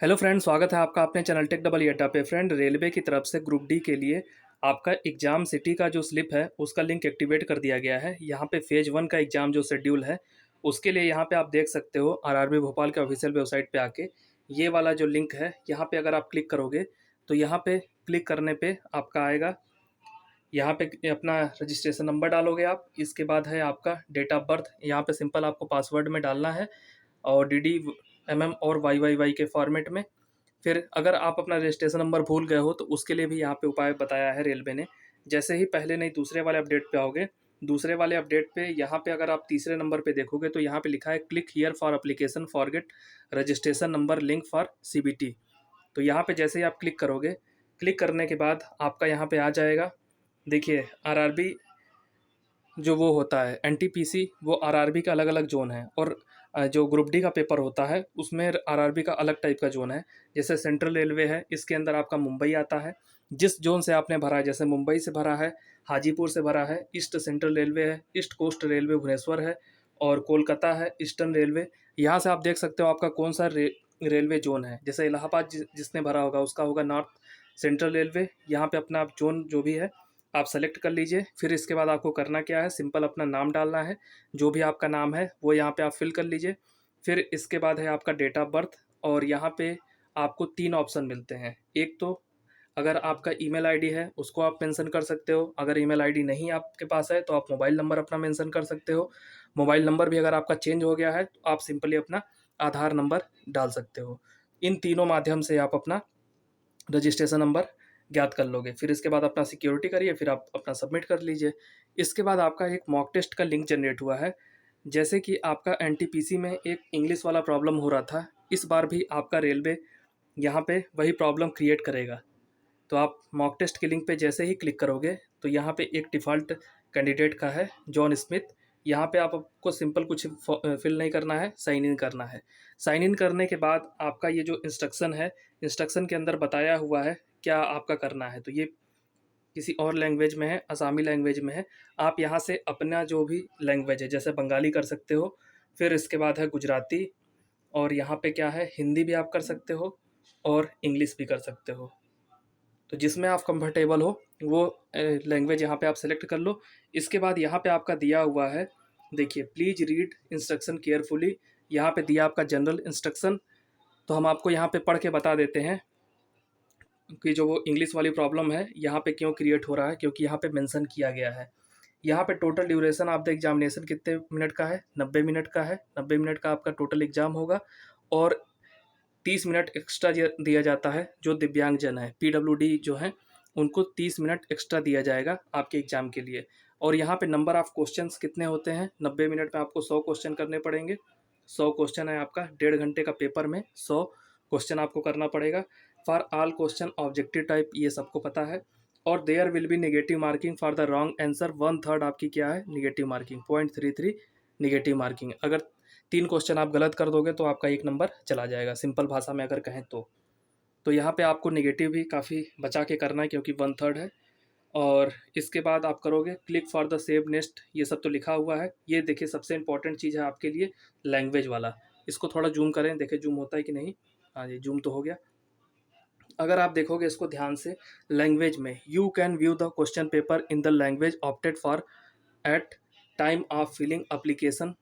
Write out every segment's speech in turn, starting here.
Hello friend, स्वागत है आपका अपने चैनल टेक डबल एटा पे। फ्रेंड, रेलवे की तरफ से ग्रुप डी के लिए आपका एग्ज़ाम सिटी का जो स्लिप है उसका लिंक एक्टिवेट कर दिया गया है। यहाँ पे फेज़ 1 का एग्ज़ाम जो शेड्यूल है उसके लिए यहाँ पे आप देख सकते हो आरआरबी भोपाल के ऑफिशियल वेबसाइट पे आके ये वाला जो लिंक है यहाँ पे अगर आप क्लिक करोगे तो यहाँ पे क्लिक करने पे आपका आएगा। यहाँ पे अपना रजिस्ट्रेशन नंबर डालोगे आप। इसके बाद है आपका डेट ऑफ बर्थ, यहाँ पे सिंपल आपको पासवर्ड में डालना है और डी और वाई के फॉर्मेट में। फिर अगर आप अपना रजिस्ट्रेशन नंबर भूल गए हो तो उसके लिए भी यहाँ पे उपाय बताया है रेलवे ने। जैसे ही पहले नहीं दूसरे वाले अपडेट पे आओगे, दूसरे वाले अपडेट पे यहाँ पे अगर आप तीसरे नंबर पे देखोगे तो यहाँ पे लिखा है click here for application forget registration number link for CBT. तो यहाँ पे जैसे ही आप क्लिक करोगे, क्लिक करने के बाद आपका यहाँ पे आ जाएगा। देखिए आरआरबी जो वो होता है एनटीपीसी, वो आरआरबी का अलग अलग जोन है और जो ग्रुप डी का पेपर होता है उसमें आरआरबी का अलग टाइप का जोन है। जैसे सेंट्रल रेलवे है, इसके अंदर आपका मुंबई आता है। जिस जोन से आपने भरा है, जैसे मुंबई से भरा है, हाजीपुर से भरा है, ईस्ट सेंट्रल रेलवे है, ईस्ट कोस्ट रेलवे भुवनेश्वर है और कोलकाता है ईस्टर्न रेलवे। यहाँ से आप देख सकते हो आपका कौन सा रेलवे जोन है। जैसे इलाहाबाद जिसने भरा होगा उसका होगा नॉर्थ सेंट्रल रेलवे। यहाँ पे अपना जोन जो भी है आप सेलेक्ट कर लीजिए। फिर इसके बाद आपको करना क्या है, सिंपल अपना नाम डालना है। जो भी आपका नाम है वो यहाँ पे आप फिल कर लीजिए। फिर इसके बाद है आपका डेट ऑफ बर्थ और यहाँ पे आपको 3 ऑप्शन मिलते हैं। एक तो अगर आपका ईमेल आईडी है उसको आप मेंशन कर सकते हो। अगर ईमेल आईडी नहीं आपके पास है तो आप मोबाइल नंबर अपना मेंशन कर सकते हो। मोबाइल नंबर भी अगर आपका चेंज हो गया है तो आप सिंपली अपना आधार नंबर डाल सकते हो। इन तीनों माध्यम से आप अपना रजिस्ट्रेशन नंबर ज्ञात कर लोगे। फिर इसके बाद अपना सिक्योरिटी करिए, फिर आप अपना सबमिट कर लीजिए। इसके बाद आपका एक मॉक टेस्ट का लिंक जनरेट हुआ है। जैसे कि आपका एनटीपीसी में एक इंग्लिश वाला प्रॉब्लम हो रहा था, इस बार भी आपका रेलवे यहाँ पे वही प्रॉब्लम क्रिएट करेगा। तो आप मॉक टेस्ट के लिंक पे जैसे ही क्लिक करोगे तो यहाँ पे एक डिफ़ॉल्ट कैंडिडेट का है, जॉन स्मिथ। यहाँ पे आपको सिंपल कुछ फिल नहीं करना है, साइन इन करना है। साइन इन करने के बाद आपका ये जो इंस्ट्रक्शन है, इंस्ट्रक्शन के अंदर बताया हुआ है क्या आपका करना है। तो ये किसी और लैंग्वेज में है, असामी लैंग्वेज में है। आप यहाँ से अपना जो भी लैंग्वेज है, जैसे बंगाली कर सकते हो, फिर इसके बाद है गुजराती और यहाँ पे क्या है हिंदी भी आप कर सकते हो और इंग्लिश भी कर सकते हो। तो जिसमें आप कंफर्टेबल हो वो लैंग्वेज यहाँ पे आप सेलेक्ट कर लो। इसके बाद यहाँ पे आपका दिया हुआ है, देखिए प्लीज़ रीड इंस्ट्रक्शन केयरफुली। यहाँ पे दिया आपका जनरल इंस्ट्रक्शन। तो हम आपको यहाँ पे पढ़ के बता देते हैं कि जो वो इंग्लिश वाली प्रॉब्लम है यहाँ पे क्यों क्रिएट हो रहा है, क्योंकि यहाँ पे मेंशन किया गया है। यहाँ पे total duration of the examination कितने मिनट का है, 90 मिनट का है। 90 मिनट का आपका टोटल एग्जाम होगा और 30 मिनट एक्स्ट्रा दिया जाता है जो दिव्यांगजन है, पीडब्ल्यूडी जो है उनको 30 मिनट एक्स्ट्रा दिया जाएगा आपके एग्जाम के लिए। और यहाँ पे नंबर ऑफ क्वेश्चंस कितने होते हैं, 90 मिनट में आपको 100 क्वेश्चन करने पड़ेंगे। 100 क्वेश्चन है आपका 1.5 घंटे का पेपर में 100 क्वेश्चन आपको करना पड़ेगा। For all question objective type, ये सबको पता है। और there will be negative marking for the wrong answer, 1/3 आपकी क्या है निगेटिव मार्किंग, 0.33 निगेटिव मार्किंग। अगर 3 क्वेश्चन आप गलत कर दोगे तो आपका 1 नंबर चला जाएगा, सिंपल भाषा में अगर कहें तो। तो यहाँ पे आपको नेगेटिव भी काफ़ी बचा के करना है क्योंकि 1/3 है। और इसके बाद आप करोगे click for the save next, ये सब तो लिखा हुआ है। ये देखिए सबसे इंपॉर्टेंट चीज़ है आपके लिए, लैंग्वेज वाला। इसको थोड़ा जूम करें, देखें जूम होता है कि नहीं। हाँ जी, जूम तो हो गया। अगर आप देखोगे इसको ध्यान से, लैंग्वेज में you can view the question paper in the language opted for at time of filling application.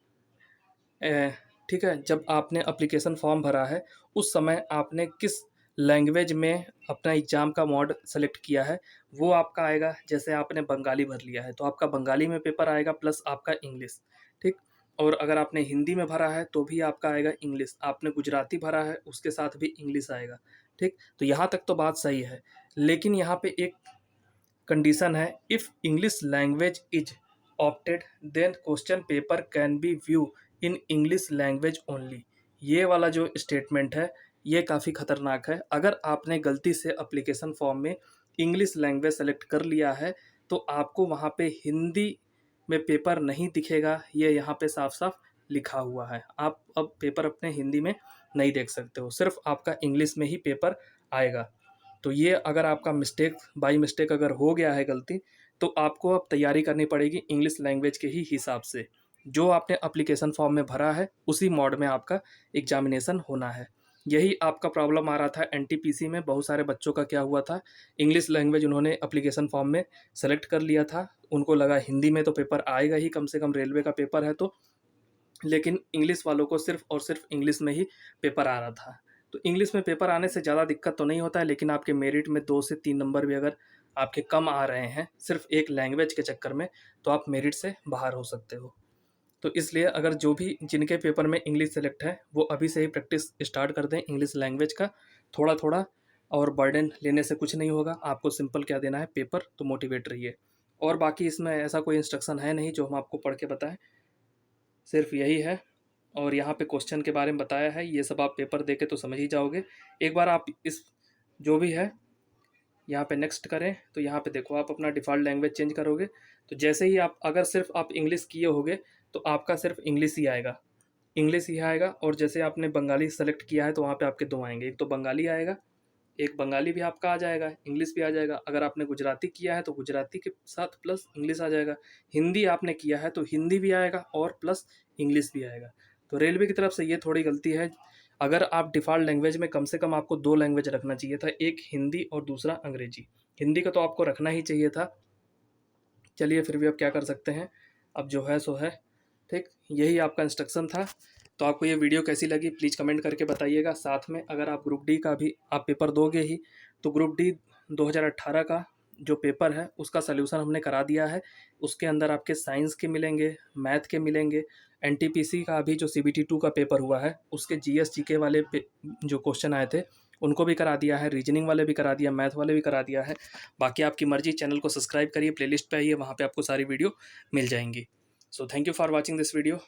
ठीक है, जब आपने अप्लीकेशन फॉर्म भरा है उस समय आपने किस लैंग्वेज में अपना एग्ज़ाम का मोड सेलेक्ट किया है वो आपका आएगा। जैसे आपने बंगाली भर लिया है तो आपका बंगाली में पेपर आएगा प्लस आपका इंग्लिश। ठीक, और अगर आपने हिंदी में भरा है तो भी आपका आएगा इंग्लिश। आपने गुजराती भरा है उसके साथ भी इंग्लिश आएगा। ठीक, तो यहाँ तक तो बात सही है, लेकिन यहाँ पे एक कंडीशन है, if English language is opted then question paper can be view in English language only. ये वाला जो स्टेटमेंट है ये काफ़ी ख़तरनाक है। अगर आपने गलती से अप्लीकेशन फॉर्म में इंग्लिश लैंग्वेज सेलेक्ट कर लिया है तो आपको वहाँ पे हिंदी में पेपर नहीं दिखेगा, ये यहाँ पे साफ साफ लिखा हुआ है। आप अब पेपर अपने हिंदी में नहीं देख सकते हो, सिर्फ आपका इंग्लिश में ही पेपर आएगा। तो ये अगर आपका मिस्टेक बाई मिस्टेक अगर हो गया है गलती, तो आपको अब तैयारी करनी पड़ेगी इंग्लिश लैंग्वेज के ही हिसाब से। जो आपने एप्लीकेशन फॉर्म में भरा है उसी मोड में आपका एग्जामिनेशन होना है। यही आपका प्रॉब्लम आ रहा था एनटीपीसी में। बहुत सारे बच्चों का क्या हुआ था, इंग्लिश लैंग्वेज उन्होंने एप्लीकेशन फॉर्म में सेलेक्ट कर लिया था, उनको लगा हिंदी में तो पेपर आएगा ही, कम से कम रेलवे का पेपर है तो, लेकिन इंग्लिश वालों को सिर्फ और सिर्फ इंग्लिश में ही पेपर आ रहा था। तो इंग्लिश में पेपर आने से ज़्यादा दिक्कत तो नहीं होता है, लेकिन आपके मेरिट में 2 से 3 नंबर भी अगर आपके कम आ रहे हैं सिर्फ एक लैंग्वेज के चक्कर में, तो आप मेरिट से बाहर हो सकते हो। तो इसलिए अगर जो भी जिनके पेपर में इंग्लिश सेलेक्ट है वो अभी से ही प्रैक्टिस स्टार्ट कर दें इंग्लिश लैंग्वेज का थोड़ा थोड़ा। और बर्डन लेने से कुछ नहीं होगा, आपको सिंपल क्या देना है, पेपर, तो मोटिवेट रहिए। और बाकी इसमें ऐसा कोई इंस्ट्रक्शन है नहीं जो हम आपको पढ़ के बताएं, सिर्फ यही है। और यहाँ पे क्वेश्चन के बारे में बताया है, ये सब आप पेपर दे के तो समझ ही जाओगे। एक बार आप इस जो भी है यहाँ पे नेक्स्ट करें, तो यहाँ पे देखो आप अपना डिफ़ॉल्ट लैंग्वेज चेंज करोगे, तो जैसे ही आप अगर सिर्फ आप इंग्लिश किए होगे तो आपका सिर्फ इंग्लिश ही आएगा, इंग्लिश ही आएगा। और जैसे आपने बंगाली सेलेक्ट किया है तो वहाँ पे आपके दो आएंगे, एक तो बंगाली आएगा, एक बंगाली भी आपका आ जाएगा, इंग्लिश भी आ जाएगा। अगर आपने गुजराती किया है तो गुजराती के साथ प्लस इंग्लिश आ जाएगा। हिंदी आपने किया है तो हिंदी भी आएगा और प्लस इंग्लिश भी आएगा। तो रेलवे की तरफ से ये थोड़ी गलती है, अगर आप डिफ़ॉल्ट लैंग्वेज में कम से कम आपको 2 लैंग्वेज रखना चाहिए था, एक हिंदी और दूसरा अंग्रेजी। हिंदी का तो आपको रखना ही चाहिए था। चलिए फिर भी अब क्या कर सकते हैं, अब जो है सो है, ठीक। यही आपका इंस्ट्रक्शन था। तो आपको ये वीडियो कैसी लगी प्लीज़ कमेंट करके बताइएगा। साथ में अगर आप ग्रुप डी का भी आप पेपर दोगे ही, तो ग्रुप डी 2018 का जो पेपर है उसका सल्यूशन हमने करा दिया है। उसके अंदर आपके साइंस के मिलेंगे, मैथ के मिलेंगे, एनटीपीसी का अभी जो सीबीटी 2 का पेपर हुआ है उसके जीएस जीके वाले जो क्वेश्चन आए थे उनको भी करा दिया है, रीजनिंग वाले भी करा दिया, मैथ वाले भी करा दिया है। बाकी आपकी मर्जी, चैनल को सब्सक्राइब करिए, प्लेलिस्ट पे आइए, वहाँ पे आपको सारी वीडियो मिल जाएंगी। So thank you for watching this video.